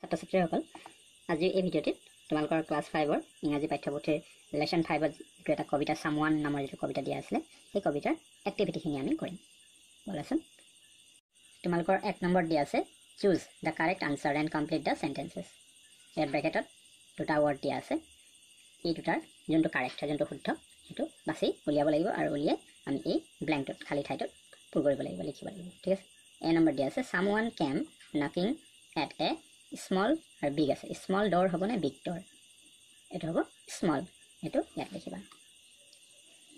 ছাত্ৰ ছাত্ৰীসকল আজি এই ভিডিঅ'টিত তোমালোকৰ ক্লাছ 5ৰ ইংৰাজী পাঠ্যপুথিৰ লেসন 5ত যেটো এটা কবিতা সামওয়ান নামৰ যেটো কবিতা দিয়া আছিল সেই কবিতাৰ এক্টিভিটিখিনি আমি কৰিম বলাচোন তোমালোকৰ 1 নম্বৰ দিয়া আছে choose the correct answer and complete the sentences ইয়াৰ ব্ৰেকেটত দুটা ৱৰ্ড দিয়া আছে এই দুটাৰ যোনটো কাৰেক্ট যোনটো শুদ্ধ হেতু বাছি উলিয়াব লাগিব আৰু উলিয়াই আমি এই ব্ল্যাঙ্কটোত খালি ঠাইটোত পুৰ কৰিব লাগিব লিখিব লাগিব ঠিক আছে এ নম্বৰ দিয়া আছে someone came knocking at a small or big আছে small door হ'ব না big door এটো হ'ব small এটো ইয়াত লিখিবা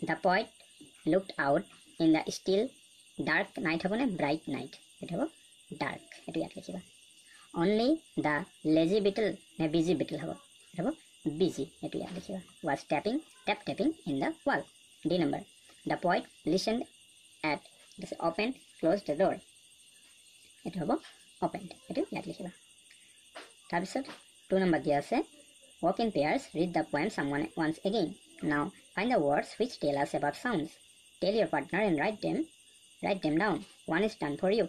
the poet looked out in the still dark night হ'ব না bright night এটো হ'ব dark এটো ইয়াত লিখিবা only the lazy beetle না busy beetle হ'ব এটো হ'ব busy এটো ইয়াত লিখিবা was tapping in the wall d number the poet listened at this opened closed the door এটো হ'ব opened এটো ইয়াত লিখিবা তাৰপিছত 2 নম্বৰ দিয়া আছে walk in pairs read the poem someone once again now find the words which tell us about sounds tell your partner and write them down one is done for you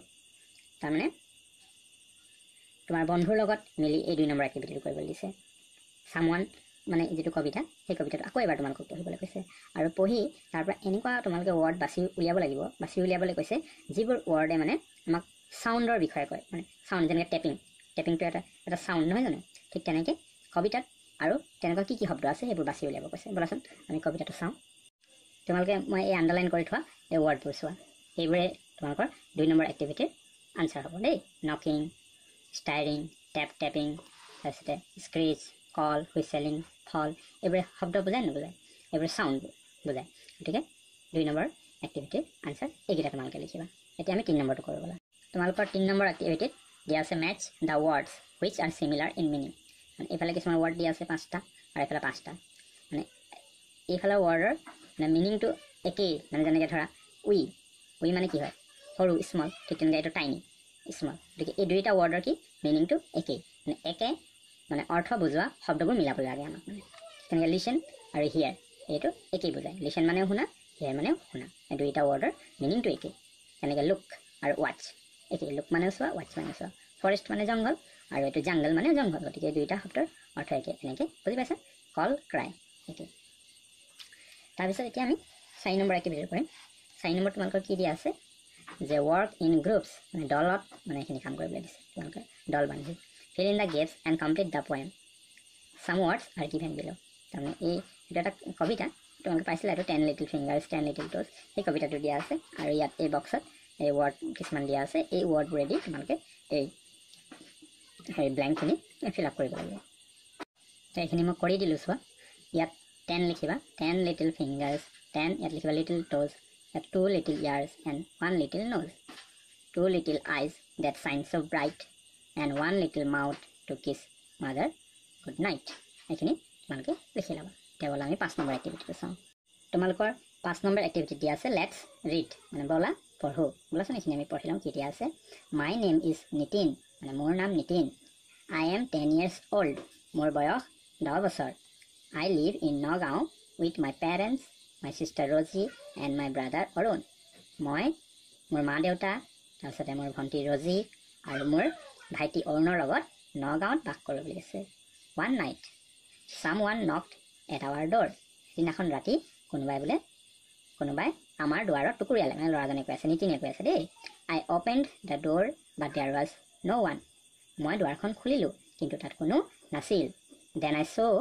তাৰমানে তোমাৰ বন্ধুৰ লগত মিলি এই 2 number activity কৰিব দিছে someone মানে যেটো কবিতা সেই কবিতাটো আকৌ এবাৰ তোমালোকক পঢ়িবলৈ কৈছে আৰু পঢ়ি তাৰ পৰা এনেকুৱা তোমালোকে ৱৰ্ড বাছি উলিয়াব লাগিব বাছি উলিয়াবলৈ কৈছে যিবোৰ ৱৰ্ডে মানে আমাক সাউন্ডৰ বিষয়ে কয় মানে সাউন্ড যেনে টেপিং to এটা সাউন্ড নহয় জানো ঠিক তেনেকৈ কবিতাত আৰু তেনেকুৱা কি শব্দ আছে সেইবোৰ বাছি উলিয়াব কৈছে বলাচোন আমি কবিতাটো চাওঁ তোমালোকে মই এই আন্ডাৰলাইন কৰি থোৱা এই ৱৰ্ডবোৰ চোৱা এইবোৰে তোমালোকৰ 2 নম্বৰ এক্টিভিটিৰ আনসাৰ হ'ব দেই নকিং ষ্টাইৰিং টেপিং তাৰপিছতে স্ক্ৰেচ কল হুইসেলিং ফল এইবোৰে শব্দ বুজায় নুবুজায় এইবোৰ সাউন্ড বুজায় গতিকে 2 নম্বৰ এক্টিভিটিৰ আনসাৰ এইকেইটা তোমালোকে লিখিবা এতিয়া আমি 3 নম্বৰটো কৰোঁ বলা তোমালোকৰ 3 নম্বৰ এক্টিভিটিত দিয়া আছে match the words which are similar in meaning মানে এফালে কিছুমান ৱৰ্ড দিয়া আছে 5টা আৰু এফালে 5টা মানে এফালে ৱৰ্ডৰ মানে মিনিংটো একেই মানে যেনেকৈ ধৰা উই মানে কি হয় সৰু স্মল ঠিক তেনেকৈ এটা টাইনি স্মল গতিকে এই দুইটা ৱৰ্ডৰ কি মিনিংটো একেই মানে একে মানে অৰ্থ বুজোৱা শব্দবোৰ মিলাব লাগে আমাক মানে তেনেকৈ লিসেন আৰু হিয়াৰ এইটো একেই বুজায় লিসেন মানেও শুনা হিয়াৰ মানেও শুনা এই দুইটা ৱৰ্ডৰ মিনিংটো একেই তেনেকৈ লুক আৰু ৱাচ একেই লুক মানে চোৱা ৱাচ মানে চোৱা ফৰেষ্ট মানে জংগল আৰু এটো জংগল মানে জংগল গতিকে দুইটা শব্দৰ অৰ্থ একে এনেকৈ বুজি পাইছা কল ক্ৰাই একে তাৰপিছত এতিয়া আমি 4 নম্বৰ এক্টিভিটি কৰিম 4 নম্বৰ তোমালোকৰ কি দিয়া আছে যে ৱৰ্ক ইন গ্ৰুপছ মানে দলত মানে এখিনি কাম কৰিবলৈ দিছে তোমালোকে দল বান্ধি fill in the gaps and complete the poem some words are given below তাৰমানে এটা কবিতা তোমালোকে পাইছিলা এইটো 10 little fingers 10 little toes এই কবিতাটো দিয়া আছে আৰু ইয়াত এই বক্সত এই ৱৰ্ড কিছুমান দিয়া আছে এই ৱৰ্ডবোৰ দি তোমালোকে এই ব্ল্যাঙ্কখিনি ফিল আপ কৰিব লাগিব এইখিনি মই কৰি দিলোঁ চোৱা ইয়াত 10 লিখিবা 10 little fingers 10 ইয়াত লিখিবা little toes ইয়াত 2 little ears and 1 little nose 2 little eyes that shine so bright and 1 little mouth to kiss mother good night এইখিনি তোমালোকে লিখি ল'বা তেৱলা আমি 5 নম্বৰ এক্টিভিটিটো চাওঁ তোমালোকৰ 5 নম্বৰ এক্টিভিটি দিয়া আছে লেটস ৰিড মানে বলা পঢ়ো বলাচোন এইখিনি আমি পঢ়ি লওঁ কি দিয়া আছে মাই নেম ইজ নিতিন মানে মোৰ নাম Nitin I am 10 years old মোৰ বয়স 10 বছৰ I live in Nagaon with my parents my sister Rosie and my brother Arun মই মোৰ মা দেউতা তাৰপিছতে মোৰ ভণ্টি ৰজি আৰু মোৰ ভাইটি অৰুণৰ লগত নগাঁৱত বাস কৰোঁ বুলি আছে one night someone knocked at our door দিনাখন ৰাতি কোনোবাই আমাৰ দুৱাৰত টুকুৰিয়ালে মানে ল'ৰাজনে কৈ আছে নিতিনে কৈ আছে দেই I opened the door but there was no one মই দুৱাৰখন খুলিলোঁ কিন্তু তাত কোনো নাছিল then I saw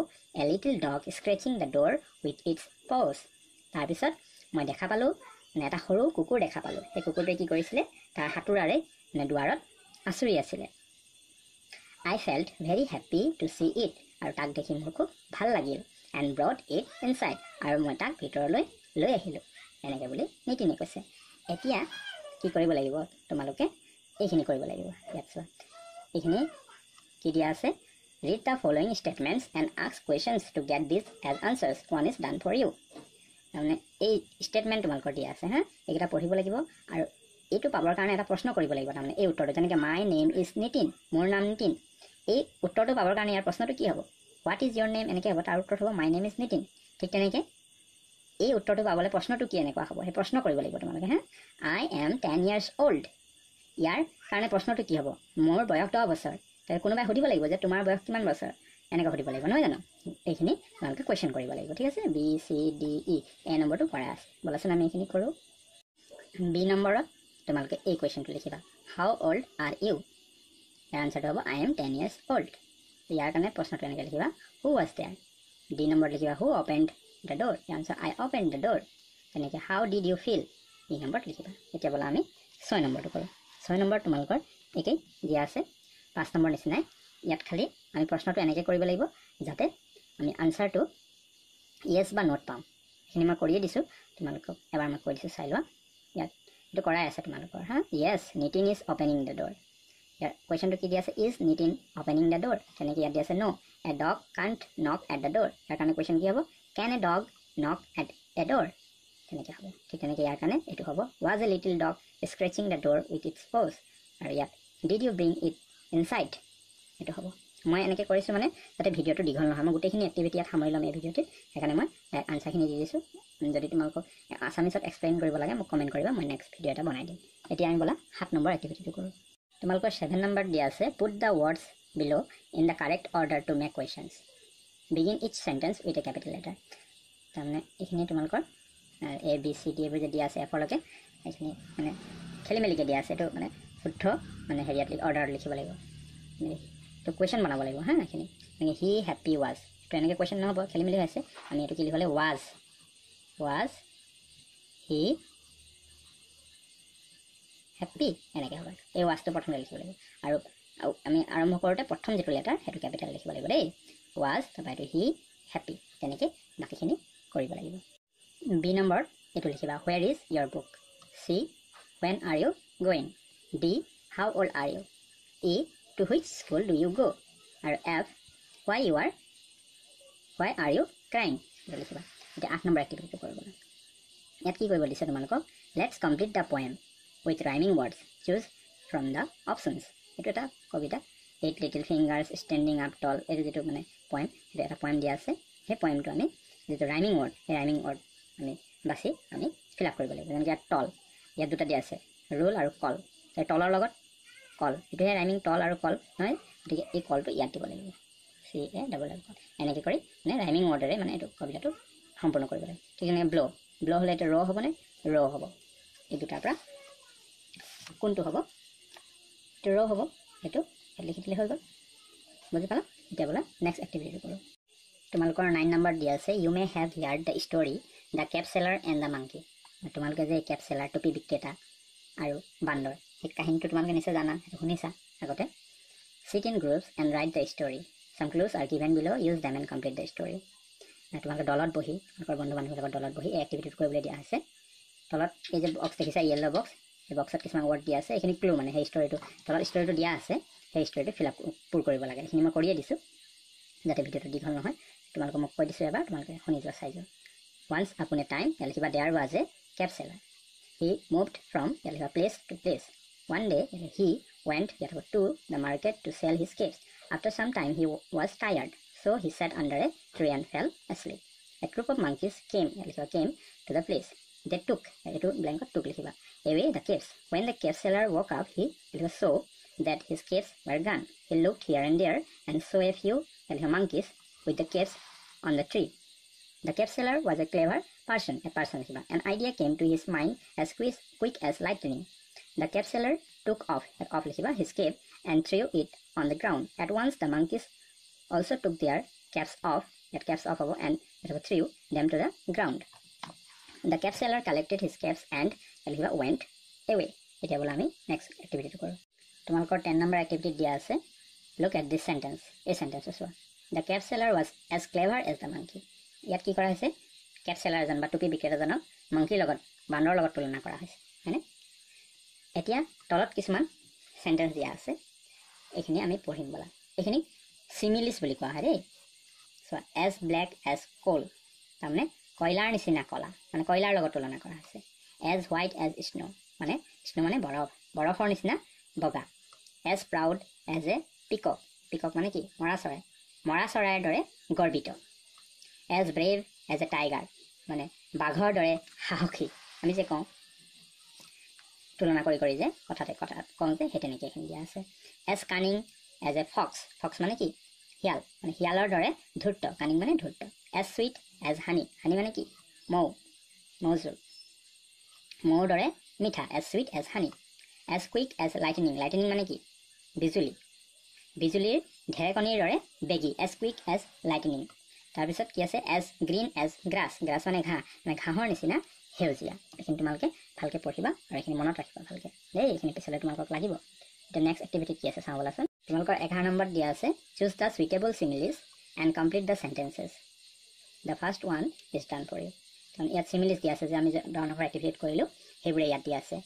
a little dog scratching the door with its paws তাৰপিছত মই দেখা পালোঁ মানে এটা সৰু কুকুৰ দেখা পালোঁ সেই কুকুৰটোৱে কি কৰিছিলে তাৰ হাতুৰাৰে মানে দুৱাৰত আছুৰি আছিলে I felt very happy to see it আৰু তাক দেখি মোৰ খুব ভাল লাগিল and brought it inside আৰু মই তাক ভিতৰলৈ লৈ আহিলোঁ এনেকৈ বুলি নিতিনে কৈছে এতিয়া কি কৰিব লাগিব তোমালোকে এইখিনি কৰিব লাগিব ইয়াত চোৱা এইখিনি কি দিয়া আছে read the following statements and ask questions to get these as answers one is done for you তাৰমানে এই ষ্টেটমেণ্ট তোমালোকৰ দিয়া আছে হা এইকেইটা পঢ়িব লাগিব আৰু এইটো পাবৰ কাৰণে এটা প্ৰশ্ন কৰিব লাগিব তাৰমানে এই উত্তৰটো যেনেকৈ মাই নেম ইজ নিতিন মোৰ নাম নিতিন এই উত্তৰটো পাবৰ কাৰণে ইয়াৰ প্ৰশ্নটো কি হ'ব হোৱাট ইজ ইয়ৰ নেম এনেকৈ হ'ব তাৰ উত্তৰটো হ'ব মাই নেম ইজ নিতিন ঠিক তেনেকৈ এই উত্তৰটো পাবলৈ প্ৰশ্নটো কি এনেকুৱা হ'ব সেই প্ৰশ্ন কৰিব লাগিব তোমালোকে হা I am 10 years old ইয়াৰ কাৰণে প্ৰশ্নটো কি হ'ব মোৰ বয়স 10 বছৰ কোনোবাই সুধিব লাগিব যে তোমাৰ বয়স কিমান বছৰ এনেকৈ সুধিব লাগিব নহয় জানো এইখিনি তোমালোকে কুৱেশ্যন কৰিব লাগিব ঠিক আছে বি চি ডি ই এ নম্বৰটো কৰা আছে ব'লাচোন আমি এইখিনি কৰোঁ বি নম্বৰত তোমালোকে এই কুৱেশ্যনটো লিখিবা হাউ অল্ড আৰ ইউ ইয়াৰ আনচাৰটো হ'ব আই এম 10 years old ইয়াৰ কাৰণে প্ৰশ্নটো এনেকৈ লিখিবা হু ৱাজ দেয়াৰ ডি নম্বৰত লিখিবা হু অপেণ্ড দ্য ডোৰ ইয়াৰ answer I opened the door তেনেকৈ how did you feel E নম্বৰত লিখিবা এতিয়া বোলা আমি 6 নম্বৰটো কৰোঁ 6 নম্বৰ তোমালোকৰ একেই দিয়া আছে 5 নম্বৰ নিচিনাই ইয়াত খালি আমি প্ৰশ্নটো এনেকৈ কৰিব লাগিব যাতে আমি আনচাৰটো ইয়েছ বা নট পাওঁ সেইখিনি মই কৰিয়ে দিছোঁ তোমালোকক এবাৰ মই কৈ দিছোঁ চাই লোৱা ইয়াত এইটো কৰাই আছে তোমালোকৰ হা yes Nitin is opening the door ইয়াৰ কুৱেশ্যনটো কি দিয়া আছে is Nitin opening the door তেনেকৈ ইয়াত দিয়া আছে no' a dog can't knock at the door ইয়াৰ কাৰণে কুৱেশ্যন কি হ'ব কেন এ ডগ নক এট এ ডোৰ তেনেকৈ হ'ব ঠিক তেনেকৈ ইয়াৰ কাৰণে এইটো হ'ব was a little dog scratching the door with its paws আৰু ইয়াত did you bring it inside এইটো হ'ব মই এনেকৈ কৰিছোঁ মানে যাতে ভিডিঅ'টো দীঘল নহয় মই গোটেইখিনি এক্টিভিটি ইয়াত সামৰি ল'ম এই ভিডিঅ'টোত সেইকাৰণে মই আনচাৰখিনি দি দিছোঁ যদি তোমালোকক আছামিছত এক্সপ্লেইন কৰিব লাগে মোক কমেণ্ট কৰিবা মই নেক্সট ভিডিঅ' এটা বনাই দিম এতিয়া আমি বোলা 7 নম্বৰ এক্টিভিটিটো কৰোঁ তোমালোকৰ 7 নম্বৰ দিয়া আছে put the words below' in the correct order to make questions begin each sentence with a capital letter তাৰমানে এইখিনি তোমালোকৰ এ বি চি ডি এইবোৰ যে দিয়া আছে এফলৈকে এইখিনি মানে খেলি মেলিকৈ দিয়া আছে এইটো মানে শুদ্ধ মানে হেৰিয়াত অৰ্ডাৰত লিখিব লাগিব তো কুৱেশ্যন বনাব লাগিব হা এইখিনি এনেকৈ হি হেপ্পী ৱাজ তো এনেকৈ কুৱেশ্যন নহ'ব খেলি মেলি হৈছে আমি এইটো কি লিখিব লাগিব ৱাজ হি হেপ্পী এনেকৈ হ'ব এই ৱাজটো প্ৰথমতে লিখিব লাগিব আৰু আমি আৰম্ভ কৰোঁতে প্ৰথম যিটো লেটাৰ সেইটো কেপিটেল লিখিব লাগিব দেই ৱাজ তাৰপৰা এইটো হি হেপ্পী তেনেকৈ বাকীখিনি কৰিব লাগিব বি নম্বৰত এইটো লিখিবা where is your book C when are you going D how old are you E to which school do you go' আৰু F why are you crying এইটো লিখিবা এতিয়া 8 নম্বৰ এক্টিভিটিটো কৰিবলৈ ইয়াত কি কৰিব দিছে তোমালোকক let's complete the poem with rhyming words choose from the options এইটো এটা কবিতা 8 লিটিল ফিংগাৰ্ছ ষ্টেণ্ডিং আপ টল এইটো যিটো মানে পয়েম সেইটো এটা পয়েম দিয়া আছে সেই পয়েমটো আমি যিটো ৰাইমিং ৱৰ্ড সেই ৰাইমিং ৱৰ্ড আমি বাছি আমি ফিল আপ কৰিব লাগিব যেনেকৈ ইয়াত টল ইয়াত দুটা দিয়া আছে ৰোল আৰু কল সেই টলৰ লগত কল এইটোহে ৰাইমিং টল আৰু কল নহয় গতিকে এই কলটো ইয়াত দিব লাগিব চি এ ডাবল এল কল এনেকৈ কৰি মানে ৰাইমিং ৱৰ্ডেৰে মানে এইটো কবিতাটো সম্পূৰ্ণ কৰিব লাগে ঠিক তেনেকৈ ব্ল' হ'লে এইটো ৰ' হ'বনে ৰ' হ'ব এই দুটাৰ পৰা কোনটো হ'ব এইটো ৰ' হ'ব সেইটো লিখি দিলে হৈ গ'ল বুজি পালা এতিয়া বোলে নেক্সট এক্টিভিটিটো কৰোঁ তোমালোকৰ 9 নম্বৰ দিয়া আছে you may have heard the story the cap seller and the monkey তোমালোকে যে কেপ চেলাৰ টুপি বিক্ৰেতা আৰু বান্দৰ এই কাহিনীটো তোমালোকে নিশ্চয় জানা সেইটো শুনিছা আগতে sit in groups and write the story some clues are given below' use them and complete the story তোমালোকে দলত বহি তোমালোকৰ বন্ধু বান্ধৱীৰ লগত দলত বহি এই এক্টিভিটিটো কৰিবলৈ দিয়া হৈছে তলত এই যে বক্স দেখিছা য়েল্ল' বক্স সেই বক্সত কিছুমান ৱৰ্ড দিয়া আছে এইখিনি ক্লু মানে সেই ষ্টৰিটো তলত ষ্টৰিটো দিয়া আছে সেই ষ্টৰিটো ফিল আপ পূৰ কৰিব লাগে এইখিনি মই কৰিয়ে দিছোঁ যাতে ভিডিঅ'টো দীঘল নহয় তোমালোকক মোক কৈ দিছোঁ এবাৰ তোমালোকে শুনি যোৱা চাই যোৱা ওৱান্স আপন এ টাইম ইয়াত লিখিবা there was a cap seller he moved from ইয়াত লিখিবা place to place one day he went ইয়াত হ'ব to the market to sell his caps after some time he was tired so' he sat under a tree and fell asleep a group of monkeys came ইয়াত লিখিবা came to the place they took এইটো ব্লেংকত টুক লিখিবা away the caves. When the cave seller woke up, he saw that his caves were gone. He looked here and there and saw a few monkeys with the caves on the tree. The cave seller was a clever person, An idea came to his mind as quick as lightning. The cave seller took off his cape and threw it on the ground. At once the monkeys also took their caps off, and threw them to the ground. The cave seller collected his caps and went away. এতিয়া বোলে আমি next এক্টিভিটিটো কৰোঁ তোমালোকৰ 10 number activity দিয়া আছে look at this sentence এই চেণ্টেন্সটো চোৱা the cap seller was as clever as the monkey ইয়াত কি কৰা হৈছে কেপ চেলাৰ এজন বা টুপি বিক্ৰেতাজনক মাংকিৰ লগত বান্দৰৰ লগত তুলনা কৰা হৈছে হয়নে এতিয়া তলত কিছুমান চেণ্টেন্স দিয়া আছে এইখিনি আমি পঢ়িম বোলা এইখিনি চিমিলিছ বুলি কোৱা হয় দেই চোৱা এজ ব্লেক এজ কোল তাৰমানে কয়লাৰ নিচিনা কলা মানে কয়লাৰ লগত তুলনা কৰা হৈছে এজ হোৱাইট এজ স্নো মানে স্নো মানে বৰফৰ নিচিনা বগা এজ প্ৰাউড এজ এ পিকক মানে কি মৰা চৰাইৰ দৰে গৰ্বিত as brave as a tiger মানে বাঘৰ দৰে সাহসী আমি যে কওঁ তুলনা কৰি যে কথা কওঁ যে সেই তেনেকৈ এইখিনি দিয়া আছে as cunning as a fox fox মানে কি শিয়াল মানে শিয়ালৰ দৰে ধূৰ্ত কানিং মানে ধূৰ্ত as sweet as honey honey মানে কি মৌ মৌজোল মৌৰ দৰে মিঠা as sweet as honey as quick as lightning lightning মানে কি বিজুলী বিজুলীৰ ঢেৰেকণিৰ দৰে বেগী এজ কুইক এজ লাইটনিং তাৰপিছত কি আছে as green as grass grass মানে ঘাঁহ মানে ঘাঁহৰ নিচিনা সেউজীয়া এইখিনি তোমালোকে ভালকৈ পঢ়িবা আৰু এইখিনি মনত ৰাখিবা ভালকৈ দেই এইখিনি পিছলৈ তোমালোকক লাগিব এতিয়া নেক্সট এক্টিভিটি কি আছে চাওঁ ব'লাচোন তোমালোকৰ 11 নম্বৰত দিয়া আছে choose the suitable similes and complete the sentences the first one is done for you কাৰণ ইয়াত চিমিলিজ দিয়া আছে যে আমি ধৰণৰ এক্টিভিটি কৰিলোঁ সেইবোৰে ইয়াত দিয়া আছে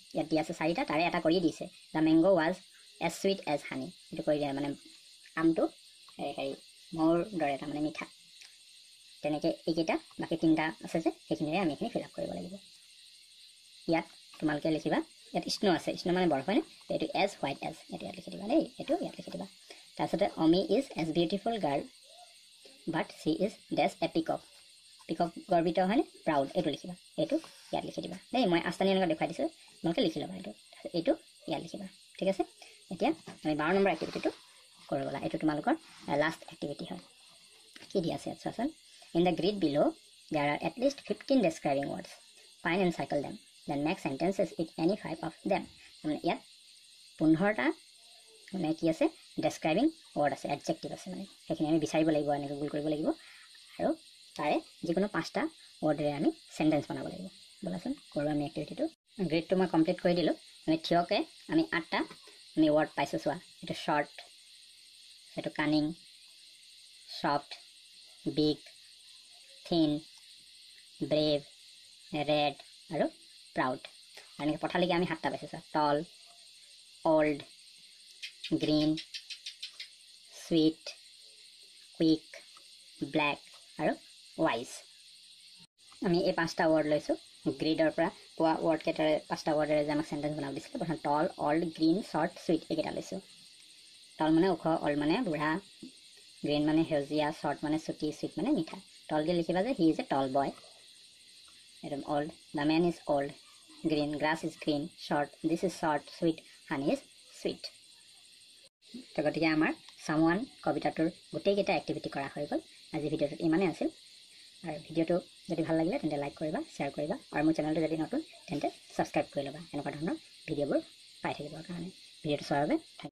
4টা তাৰে এটা কৰি দিছে the mango' was as sweet as honey এইটো কৰি দিয়া মানে আমটো হেৰি মৌৰ দৰে তাৰমানে মিঠা তেনেকৈ এইকেইটা বাকী 3টা আছে যে সেইখিনিৰে আমি এইখিনি ফিল আপ কৰিব লাগিব ইয়াত তোমালোকে লিখিবা ইয়াত স্নো আছে স্নো মানে বৰফ হয়নে এইটো এজ হোৱাইট এজ এইটো ইয়াত লিখি দিবা দেই এইটো ইয়াত লিখি দিবা তাৰপিছতে Omi is as beautiful girl but she is ডেছ এ পিকক পিকক গৰ্বিত হয়নে প্ৰাউড এইটো লিখিবা এইটো ইয়াত লিখি দিবা দেই মই আস্তানি এনেকৈ দেখুৱাই দিছোঁ তোমালোকে লিখি ল'বা এইটো ইয়াত লিখিবা ঠিক আছে এতিয়া আমি 12 নম্বৰ এক্টিভিটিটো কৰোঁ ব'লা এইটো তোমালোকৰ লাষ্ট এক্টিভিটি হয় কি দিয়া আছে ইয়াত চোৱাচোন in the grid below' there are at least 15 describing words find and circle them then make sentences with any 5 of them মানে ইয়াত 15টা মানে কি আছে ডেছক্ৰাইবিং ৱৰ্ড আছে এডজেক্টিভ আছে মানে সেইখিনি আমি বিচাৰিব লাগিব এনেকৈ গুগল কৰিব লাগিব আৰু তাৰে যিকোনো 5টা ৱৰ্ডেৰে আমি চেণ্টেঞ্চ বনাব লাগিব ব'লাচোন কৰোঁ আমি এক্টিভিটিটো গ্ৰিডটো মই কমপ্লিট কৰি দিলোঁ আমি থিয়কৈ আমি 8টা আমি ৱৰ্ড পাইছোঁ চোৱা এইটো শ্বৰ্ট এইটো cunning soft big thin brave red আৰু প্ৰাউড আৰু এনেকৈ পঠালিকৈ আমি 7টা পাইছোঁ চোৱা tall old green sweet quick black আৰু ৱাইজ আমি এই 5টা ৱৰ্ড লৈছোঁ গ্ৰিডৰ পৰা পোৱা ৱৰ্ডকেইটাৰে 5টা ৱৰ্ডেৰে যে আমাক চেণ্টেঞ্চ বনাব দিছিলে প্ৰথম টল অল্ড গ্ৰীণ শ্বৰ্ট চুইট এইকেইটা লৈছোঁ টল মানে ওখ অল্ড মানে বুঢ়া গ্ৰীণ মানে সেউজীয়া শ্বৰ্ট মানে চুটি চুইট মানে মিঠা টলকৈ লিখিবা যে he is a tall boy এইটো old the man is old green grass is green short this is short sweet honey is sweet তো গতিকে আমাৰ চামৱান কবিতাটোৰ গোটেইকেইটা এক্টিভিটি কৰা হৈ গ'ল আজি ভিডিঅ'টোত ইমানেই আছিল আৰু ভিডিঅ'টো যদি ভাল লাগিলে তেন্তে লাইক কৰিবা শ্বেয়াৰ কৰিবা আৰু মোৰ চেনেলটো যদি নতুন তেন্তে ছাবস্ক্ৰাইব কৰি ল'বা এনেকুৱা ধৰণৰ ভিডিঅ'বোৰ পাই থাকিবৰ কাৰণে ভিডিঅ'টো চোৱাৰ বাবে